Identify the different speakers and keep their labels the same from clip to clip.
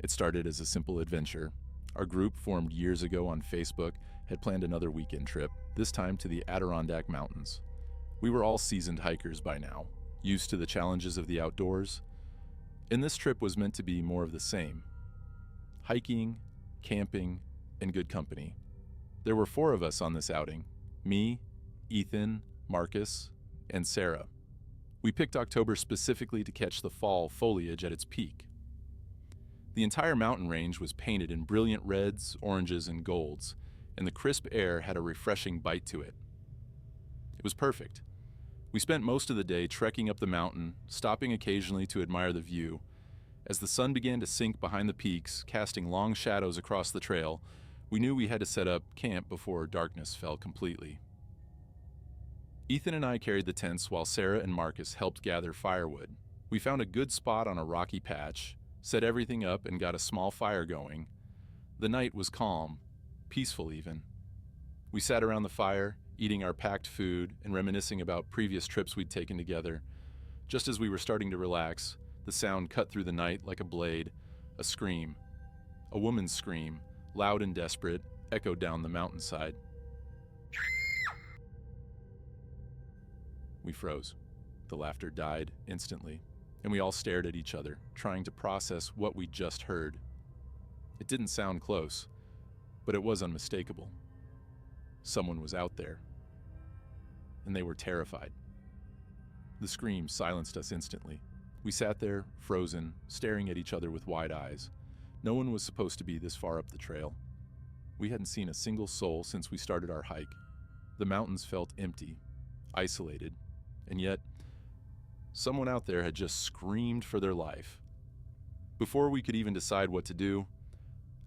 Speaker 1: It started as a simple adventure. Our group, formed years ago on Facebook, had planned another weekend trip, this time to the Adirondack Mountains. We were all seasoned hikers by now, used to the challenges of the outdoors, and this trip was meant to be more of the same. Hiking, camping, and good company. There were 4 of us on this outing: me, Ethan, Marcus, and Sarah. We picked October specifically to catch the fall foliage at its peak. The entire mountain range was painted in brilliant reds, oranges, and golds, and the crisp air had a refreshing bite to it. It was perfect. We spent most of the day trekking up the mountain, stopping occasionally to admire the view. As the sun began to sink behind the peaks, casting long shadows across the trail, we knew we had to set up camp before darkness fell completely. Ethan and I carried the tents while Sarah and Marcus helped gather firewood. We found a good spot on a rocky patch, set everything up, and got a small fire going. The night was calm, peaceful even. We sat around the fire, eating our packed food and reminiscing about previous trips we'd taken together. Just as we were starting to relax, the sound cut through the night like a blade. A scream. A woman's scream, loud and desperate, echoed down the mountainside. We froze. The laughter died instantly, and we all stared at each other, trying to process what we'd just heard. It didn't sound close, but it was unmistakable. Someone was out there, and they were terrified. The scream silenced us instantly. We sat there, frozen, staring at each other with wide eyes. No one was supposed to be this far up the trail. We hadn't seen a single soul since we started our hike. The mountains felt empty, isolated, and yet, someone out there had just screamed for their life. Before we could even decide what to do,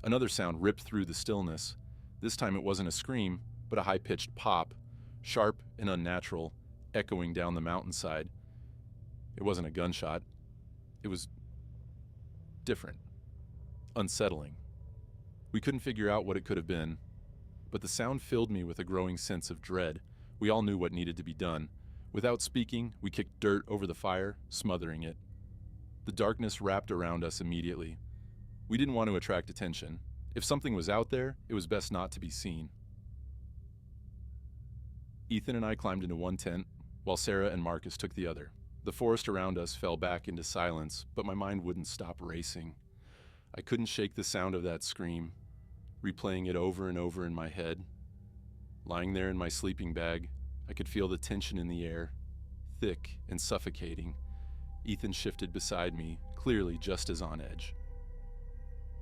Speaker 1: another sound ripped through the stillness. This time it wasn't a scream, but a high-pitched pop, sharp and unnatural, echoing down the mountainside. It wasn't a gunshot. It was different, unsettling. We couldn't figure out what it could have been, but the sound filled me with a growing sense of dread. We all knew what needed to be done. Without speaking, we kicked dirt over the fire, smothering it. The darkness wrapped around us immediately. We didn't want to attract attention. If something was out there, it was best not to be seen. Ethan and I climbed into one tent, while Sarah and Marcus took the other. The forest around us fell back into silence, but my mind wouldn't stop racing. I couldn't shake the sound of that scream, replaying it over and over in my head. Lying there in my sleeping bag, I could feel the tension in the air, thick and suffocating. Ethan shifted beside me, clearly just as on edge.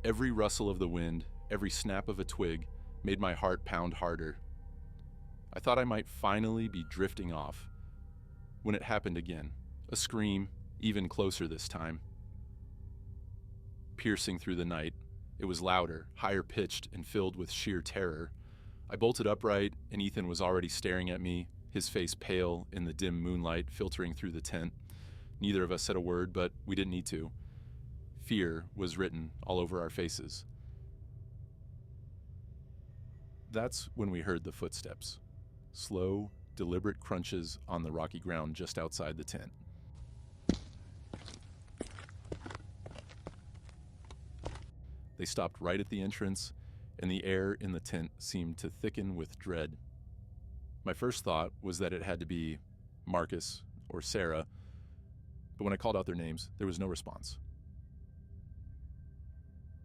Speaker 1: Every rustle of the wind, every snap of a twig, made my heart pound harder. I thought I might finally be drifting off, when it happened again. A scream, even closer this time. Piercing through the night, it was louder, higher pitched, and filled with sheer terror. I bolted upright, and Ethan was already staring at me, his face pale in the dim moonlight filtering through the tent. Neither of us said a word, but we didn't need to. Fear was written all over our faces. That's when we heard the footsteps. Slow, deliberate crunches on the rocky ground just outside the tent. They stopped right at the entrance, and the air in the tent seemed to thicken with dread. My first thought was that it had to be Marcus or Sarah, but when I called out their names, there was no response.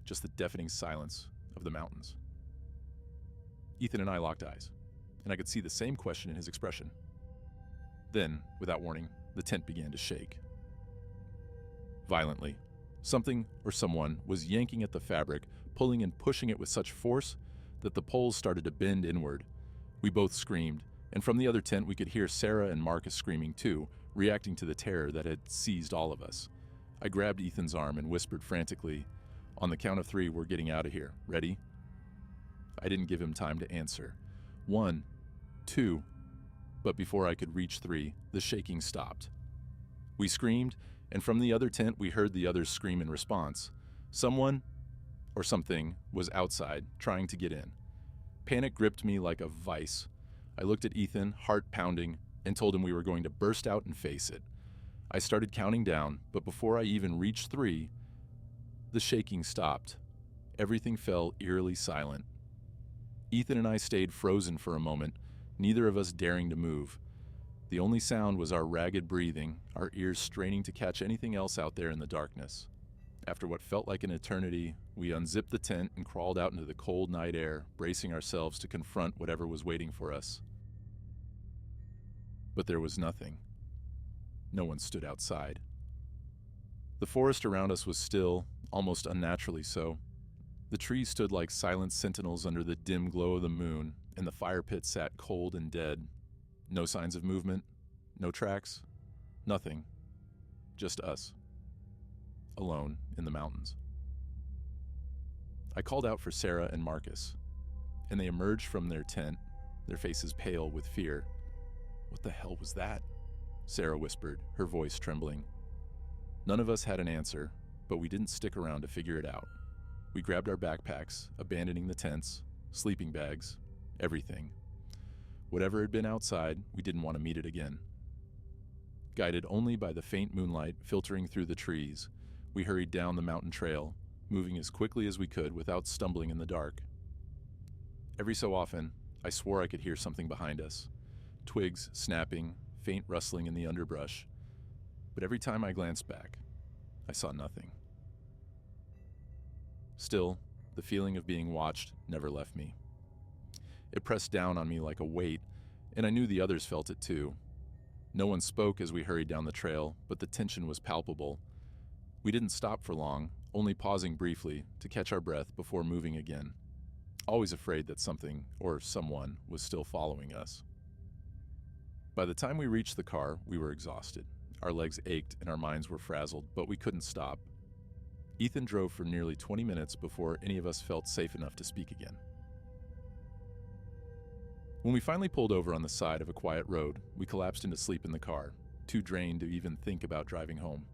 Speaker 1: Just the deafening silence of the mountains. Ethan and I locked eyes, and I could see the same question in his expression. Then, without warning, the tent began to shake. Violently. Something or someone was yanking at the fabric, pulling and pushing it with such force that the poles started to bend inward. We both screamed, and from the other tent we could hear Sarah and Marcus screaming too, reacting to the terror that had seized all of us. I grabbed Ethan's arm and whispered frantically, "On the count of 3, we're getting out of here. Ready?" I didn't give him time to answer. 1, 2, but before I could reach 3, the shaking stopped. We screamed, and from the other tent we heard the others scream in response. Someone, or something, was outside, trying to get in. Panic gripped me like a vice. I looked at Ethan, heart pounding, and told him we were going to burst out and face it. I started counting down, but before I even reached 3, The shaking stopped. Everything fell eerily silent. Ethan and I stayed frozen for a moment, neither of us daring to move. The only sound was our ragged breathing, our ears straining to catch anything else out there in the darkness. After what felt like an eternity, we unzipped the tent and crawled out into the cold night air, bracing ourselves to confront whatever was waiting for us. But there was nothing. No one stood outside. The forest around us was still, almost unnaturally so. The trees stood like silent sentinels under the dim glow of the moon, and the fire pit sat cold and dead. No signs of movement, no tracks, nothing. Just us. Alone in the mountains. I called out for Sarah and Marcus, and they emerged from their tent, their faces pale with fear. "What the hell was that?" Sarah whispered, her voice trembling. None of us had an answer, but we didn't stick around to figure it out. We grabbed our backpacks, abandoning the tents, sleeping bags, everything. Whatever had been outside, we didn't want to meet it again. Guided only by the faint moonlight filtering through the trees, we hurried down the mountain trail, moving as quickly as we could without stumbling in the dark. Every so often, I swore I could hear something behind us. Twigs snapping, faint rustling in the underbrush. But every time I glanced back, I saw nothing. Still, the feeling of being watched never left me. It pressed down on me like a weight, and I knew the others felt it too. No one spoke as we hurried down the trail, but the tension was palpable. We didn't stop for long, only pausing briefly to catch our breath before moving again, always afraid that something or someone was still following us. By the time we reached the car, we were exhausted. Our legs ached and our minds were frazzled, but we couldn't stop. Ethan drove for nearly 20 minutes before any of us felt safe enough to speak again. When we finally pulled over on the side of a quiet road, we collapsed into sleep in the car, too drained to even think about driving home.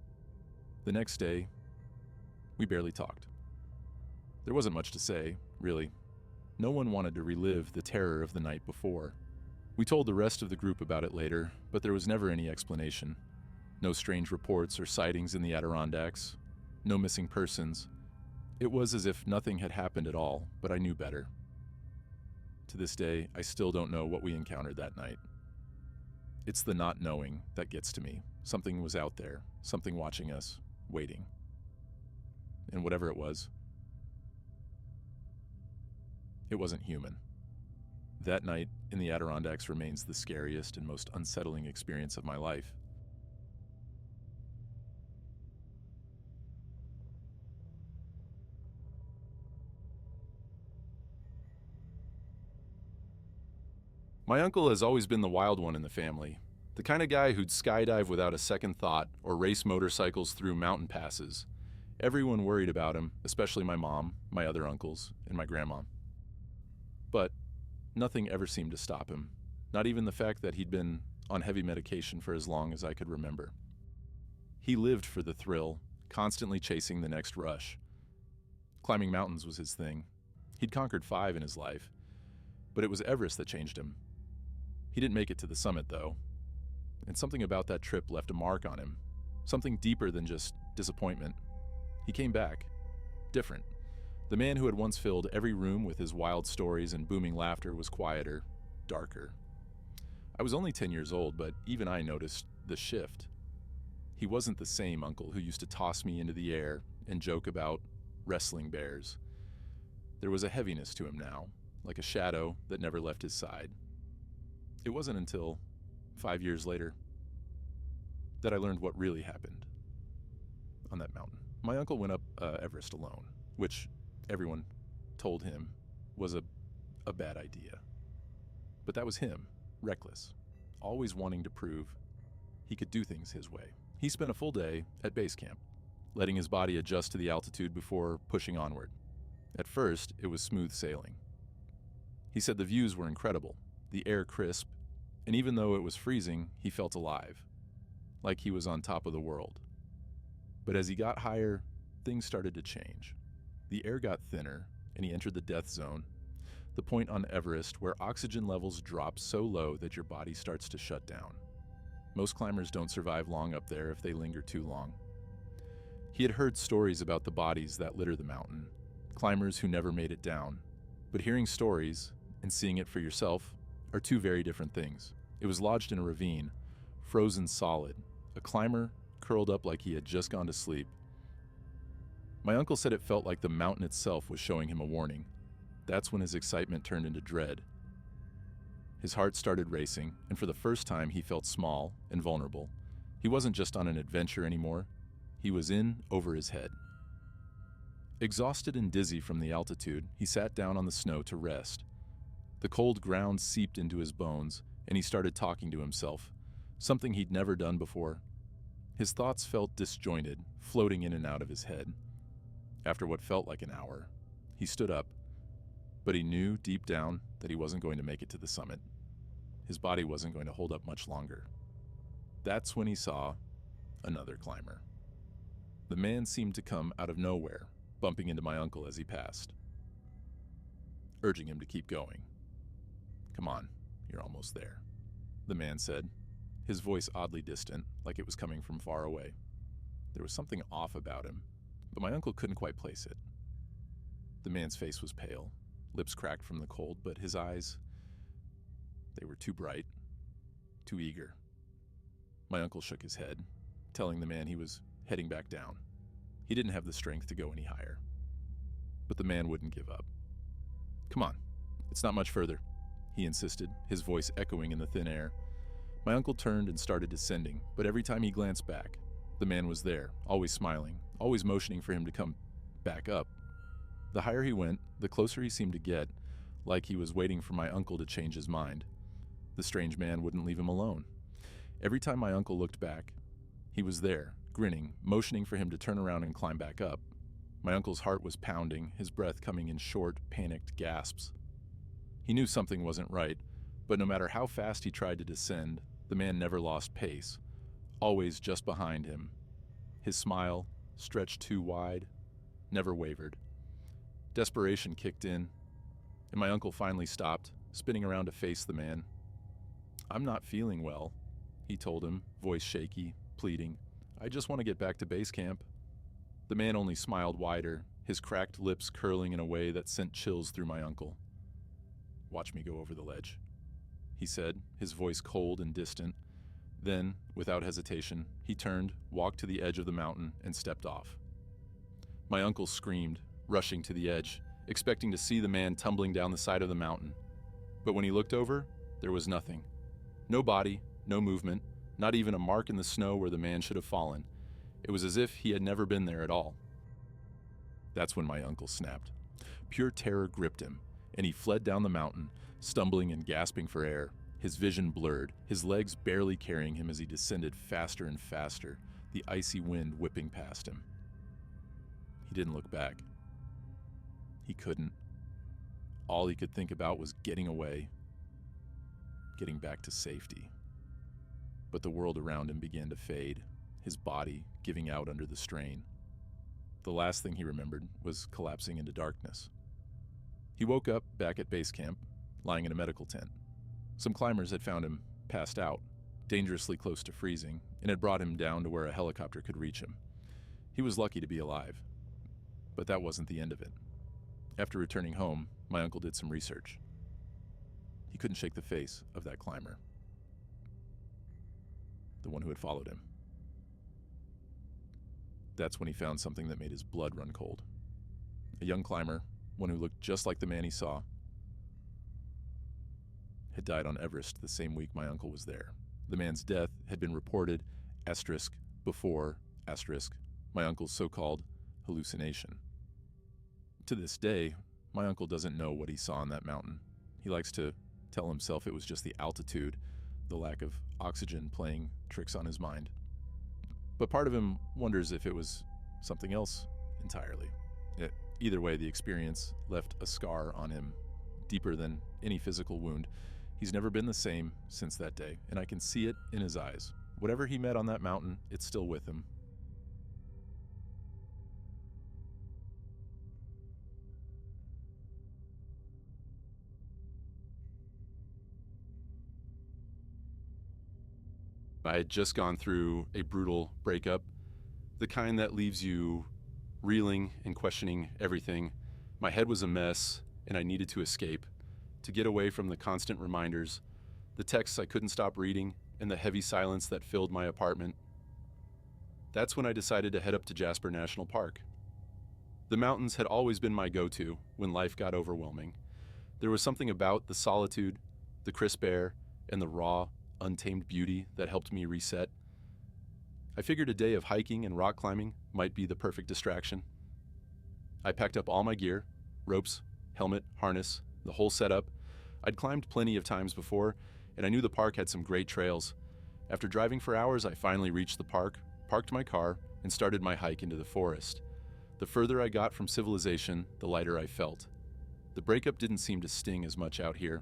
Speaker 1: The next day, we barely talked. There wasn't much to say, really. No one wanted to relive the terror of the night before. We told the rest of the group about it later, but there was never any explanation. No strange reports or sightings in the Adirondacks. No missing persons. It was as if nothing had happened at all, but I knew better. To this day, I still don't know what we encountered that night. It's the not knowing that gets to me. Something was out there, something watching us, waiting. And whatever it was, it wasn't human. That night in the Adirondacks remains the scariest and most unsettling experience of my life. My uncle has always been the wild one in the family, the kind of guy who'd skydive without a second thought or race motorcycles through mountain passes. Everyone worried about him, especially my mom, my other uncles, and my grandma. But nothing ever seemed to stop him, not even the fact that he'd been on heavy medication for as long as I could remember. He lived for the thrill, constantly chasing the next rush. Climbing mountains was his thing. He'd conquered 5 in his life, but it was Everest that changed him. He didn't make it to the summit, though, and something about that trip left a mark on him, something deeper than just disappointment. He came back, different. The man who had once filled every room with his wild stories and booming laughter was quieter, darker. I was only 10 years old, but even I noticed the shift. He wasn't the same uncle who used to toss me into the air and joke about wrestling bears. There was a heaviness to him now, like a shadow that never left his side. It wasn't until 5 years later that I learned what really happened on that mountain. My uncle went up Everest alone, which everyone told him was a bad idea. But that was him, reckless, always wanting to prove he could do things his way. He spent a full day at base camp, letting his body adjust to the altitude before pushing onward. At first, it was smooth sailing. He said the views were incredible, the air crisp, and even though it was freezing, he felt alive, like he was on top of the world. But as he got higher, things started to change. The air got thinner, and he entered the death zone, the point on Everest where oxygen levels drop so low that your body starts to shut down. Most climbers don't survive long up there if they linger too long. He had heard stories about the bodies that litter the mountain, climbers who never made it down. But hearing stories and seeing it for yourself are two very different things. It was lodged in a ravine, frozen solid, a climber curled up like he had just gone to sleep. My uncle said it felt like the mountain itself was showing him a warning. That's when his excitement turned into dread. His heart started racing, and for the first time he felt small and vulnerable. He wasn't just on an adventure anymore. He was in over his head. Exhausted and dizzy from the altitude, he sat down on the snow to rest. The cold ground seeped into his bones, and he started talking to himself, something he'd never done before. His thoughts felt disjointed, floating in and out of his head. After what felt like an hour, he stood up, but he knew deep down that he wasn't going to make it to the summit. His body wasn't going to hold up much longer. That's when he saw another climber. The man seemed to come out of nowhere, bumping into my uncle as he passed, urging him to keep going. "Come on, you're almost there," the man said, his voice oddly distant, like it was coming from far away. There was something off about him, but my uncle couldn't quite place it. The man's face was pale, lips cracked from the cold, but his eyes, they were too bright, too eager. My uncle shook his head, telling the man he was heading back down. He didn't have the strength to go any higher. But the man wouldn't give up. "Come on, it's not much further," he insisted, his voice echoing in the thin air. My uncle turned and started descending, but every time he glanced back, the man was there, always smiling, always motioning for him to come back up. The higher he went, the closer he seemed to get, like he was waiting for my uncle to change his mind. The strange man wouldn't leave him alone. Every time my uncle looked back, he was there, grinning, motioning for him to turn around and climb back up. My uncle's heart was pounding, his breath coming in short, panicked gasps. He knew something wasn't right, but no matter how fast he tried to descend, the man never lost pace, always just behind him. His smile, stretched too wide, never wavered. Desperation kicked in, and my uncle finally stopped, spinning around to face the man. "I'm not feeling well," he told him, voice shaky, pleading. "I just want to get back to base camp." The man only smiled wider, his cracked lips curling in a way that sent chills through my uncle. "Watch me go over the ledge," he said, his voice cold and distant. Then, without hesitation, he turned, walked to the edge of the mountain, and stepped off. My uncle screamed, rushing to the edge, expecting to see the man tumbling down the side of the mountain. But when he looked over, there was nothing. No body, no movement, not even a mark in the snow where the man should have fallen. It was as if he had never been there at all. That's when my uncle snapped. Pure terror gripped him, and he fled down the mountain, stumbling and gasping for air, his vision blurred, his legs barely carrying him as he descended faster and faster, the icy wind whipping past him. He didn't look back. He couldn't. All he could think about was getting away, getting back to safety. But the world around him began to fade, his body giving out under the strain. The last thing he remembered was collapsing into darkness. He woke up back at base camp, lying in a medical tent. Some climbers had found him passed out, dangerously close to freezing, and had brought him down to where a helicopter could reach him. He was lucky to be alive. But that wasn't the end of it. After returning home, my uncle did some research. He couldn't shake the face of that climber, the one who had followed him. That's when he found something that made his blood run cold. A young climber, one who looked just like the man he saw, had died on Everest the same week my uncle was there. The man's death had been reported before my uncle's so-called hallucination. To this day, my uncle doesn't know what he saw on that mountain. He likes to tell himself it was just the altitude, the lack of oxygen playing tricks on his mind. But part of him wonders if it was something else entirely. Either way, the experience left a scar on him, deeper than any physical wound. He's never been the same since that day, and I can see it in his eyes. Whatever he met on that mountain, it's still with him. I had just gone through a brutal breakup The kind that leaves you reeling and questioning everything. My head was a mess, and I needed to escape, to get away from the constant reminders, the texts I couldn't stop reading, and the heavy silence that filled my apartment. That's when I decided to head up to Jasper National Park. The mountains had always been my go-to when life got overwhelming. There was something about the solitude, the crisp air, and the raw, untamed beauty that helped me reset. I figured a day of hiking and rock climbing might be the perfect distraction. I packed up all my gear, ropes, helmet, harness, the whole setup. I'd climbed plenty of times before, and I knew the park had some great trails. After driving for hours, I finally reached the park, parked my car, and started my hike into the forest. The further I got from civilization, the lighter I felt. The breakup didn't seem to sting as much out here.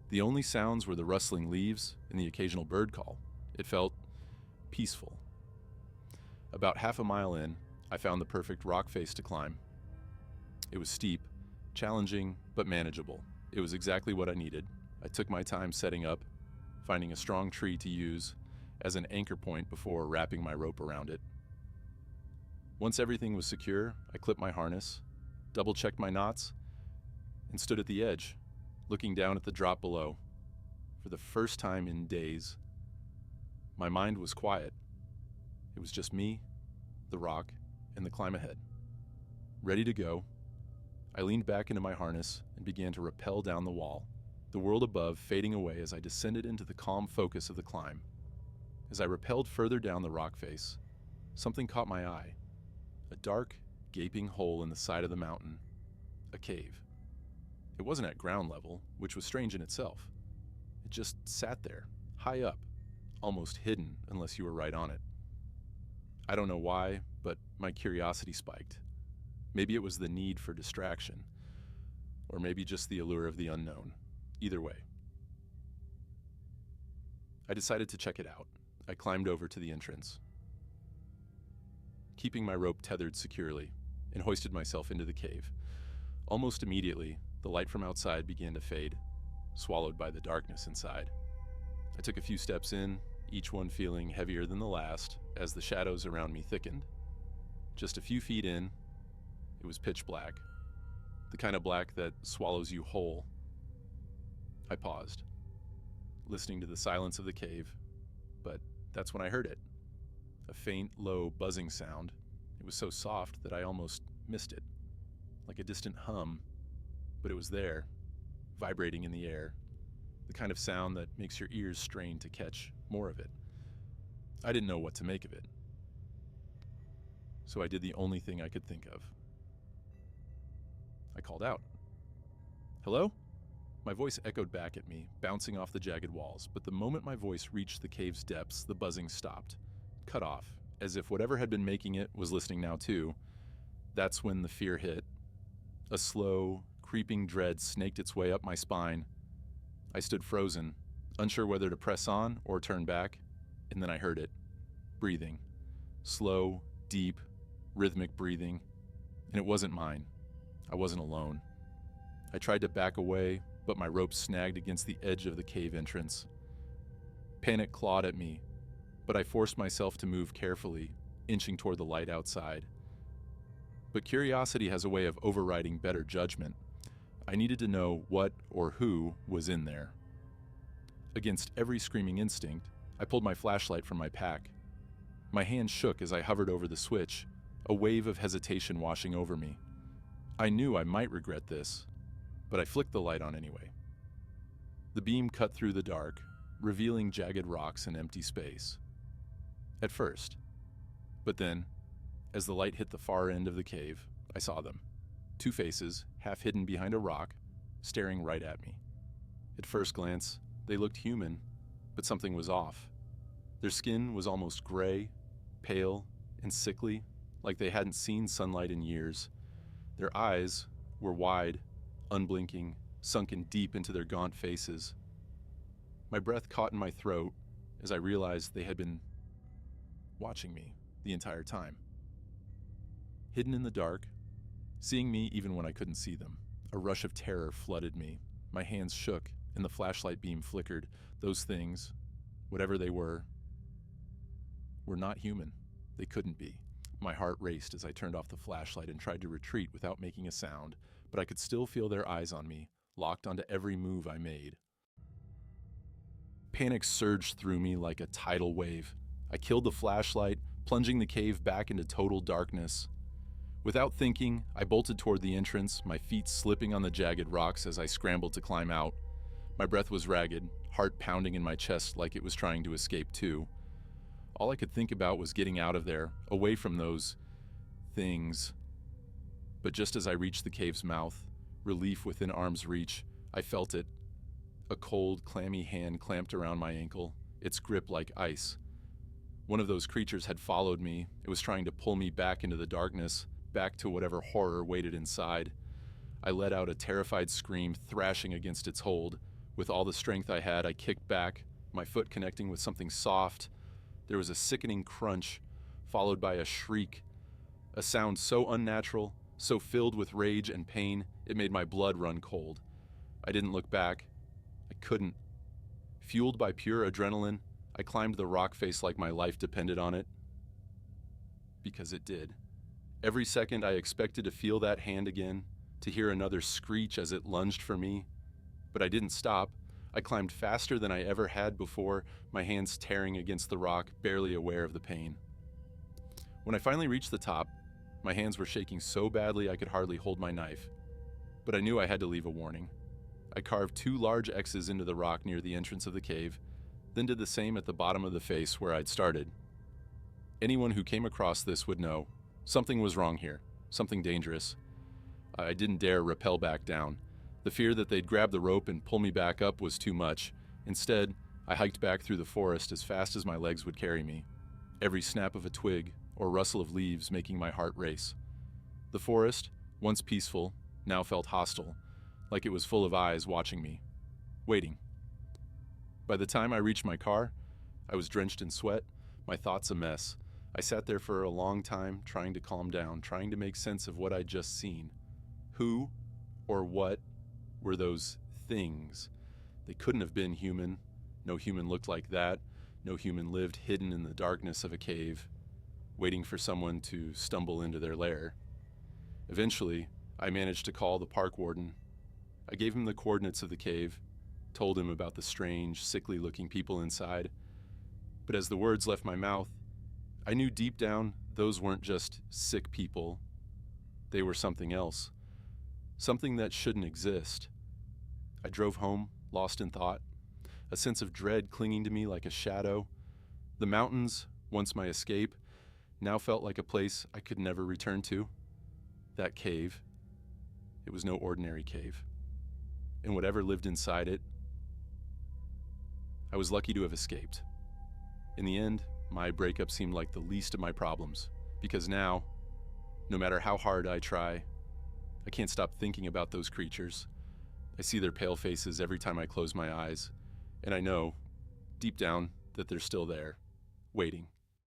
Speaker 1: The only sounds were the rustling leaves and the occasional bird call. It felt peaceful. About half a mile in, I found the perfect rock face to climb. It was steep, challenging, but manageable. It was exactly what I needed. I took my time setting up, finding a strong tree to use as an anchor point before wrapping my rope around it. Once everything was secure, I clipped my harness, double-checked my knots, and stood at the edge, looking down at the drop below. For the first time in days, my mind was quiet. It was just me, the rock, and the climb ahead. Ready to go, I leaned back into my harness and began to rappel down the wall, the world above fading away as I descended into the calm focus of the climb. As I rappelled further down the rock face, something caught my eye. A dark, gaping hole in the side of the mountain. A cave. It wasn't at ground level, which was strange in itself. It just sat there, high up, almost hidden unless you were right on it. I don't know why, but my curiosity spiked. Maybe it was the need for distraction, or maybe just the allure of the unknown. Either way. I decided to check it out. I climbed over to the entrance, keeping my rope tethered securely, and hoisted myself into the cave. Almost immediately, the light from outside began to fade, swallowed by the darkness inside. I took a few steps in, each one feeling heavier than the last as the shadows around me thickened. Just a few feet in, it was pitch black, the kind of black that swallows you whole. I paused, listening to the silence of the cave, but that's when I heard it. A faint, low, buzzing sound. It was so soft that I almost missed it, like a distant hum, but it was there, vibrating in the air, the kind of sound that makes your ears strain to catch more of it. I didn't know what to make of it, so I did the only thing I could think of. I called out. "Hello?" My voice echoed back at me, bouncing off the jagged walls, but the moment my voice reached the cave's depths, the buzzing stopped, cut off, as if whatever had been making it was listening now too. That's when the fear hit. A slow, creeping dread snaked its way up my spine. I stood frozen, unsure whether to press on or turn back, and then I heard it. Breathing. Slow, deep, rhythmic breathing. And it wasn't mine. I wasn't alone. I tried to back away, but my rope snagged against the edge of the cave entrance. Panic clawed at me, but I forced myself to move carefully, inching toward the light outside. But curiosity has a way of overriding better judgment. I needed to know what or who was in there. Against every screaming instinct, I pulled my flashlight from my pack. My hand shook as I hovered over the switch, a wave of hesitation washing over me. I knew I might regret this, but I flicked the light on anyway. The beam cut through the dark, revealing jagged rocks and empty space. At first. But then, as the light hit the far end of the cave, I saw them. Two faces, half hidden behind a rock, staring right at me. At first glance, they looked human, but something was off. Their skin was almost gray, pale, and sickly, like they hadn't seen sunlight in years. Their eyes were wide, unblinking, sunken deep into their gaunt faces. My breath caught in my throat as I realized they had been watching me the entire time. Hidden in the dark, seeing me even when I couldn't see them. A rush of terror flooded me. My hands shook and the flashlight beam flickered. Those things, whatever they were not human. They couldn't be. My heart raced as I turned off the flashlight and tried to retreat without making a sound, but I could still feel their eyes on me, locked onto every move I made. Panic surged through me like a tidal wave. I killed the flashlight, plunging the cave back into total darkness. Without thinking, I bolted toward the entrance, my feet slipping on the jagged rocks as I scrambled to climb out. My breath was ragged, heart pounding in my chest like it was trying to escape too. All I could think about was getting out of there, away from those things. But just as I reached the cave's mouth, relief within arm's reach, I felt it. A cold, clammy hand clamped around my ankle, its grip like ice. One of those creatures had followed me. It was trying to pull me back into the darkness, back to whatever horror waited inside. I let out a terrified scream, thrashing against its hold. With all the strength I had, I kicked back, my foot connecting with something soft. There was a sickening crunch, followed by a shriek, a sound so unnatural, so filled with rage and pain, it made my blood run cold. I didn't look back. I couldn't. Fueled by pure adrenaline, I climbed the rock face like my life depended on it. Because it did. Every second I expected to feel that hand again, to hear another screech as it lunged for me. But I didn't stop. I climbed faster than I ever had before, my hands tearing against the rock, barely aware of the pain. When I finally reached the top, my hands were shaking so badly I could hardly hold my knife. But I knew I had to leave a warning. I carved 2 large X's into the rock near the entrance of the cave, then did the same at the bottom of the face where I'd started. Anyone who came across this would know something was wrong here, something dangerous. I didn't dare rappel back down. The fear that they'd grab the rope and pull me back up was too much. Instead, I hiked back through the forest as fast as my legs would carry me, every snap of a twig or rustle of leaves making my heart race. The forest, once peaceful, now felt hostile, like it was full of eyes watching me, waiting. By the time I reached my car, I was drenched in sweat, my thoughts a mess. I sat there for a long time, trying to calm down, trying to make sense of what I'd just seen. Who or what were those things? They couldn't have been human. No human looked like that. No human lived hidden in the darkness of a cave, waiting for someone to stumble into their lair. Eventually, I managed to call the park warden. I gave him the coordinates of the cave, told him about the strange, sickly-looking people inside. But as the words left my mouth, I knew deep down those weren't just sick people. They were something else. Something that shouldn't exist. I drove home, lost in thought, a sense of dread clinging to me like a shadow. The mountains, once my escape, now felt like a place I could never return to. That cave, it was no ordinary cave. And whatever lived inside it, I was lucky to have escaped. In the end, my breakup seemed like the least of my problems, because now, no matter how hard I try, I can't stop thinking about those creatures. I see their pale faces every time I close my eyes, and I know, deep down, that they're still there, waiting.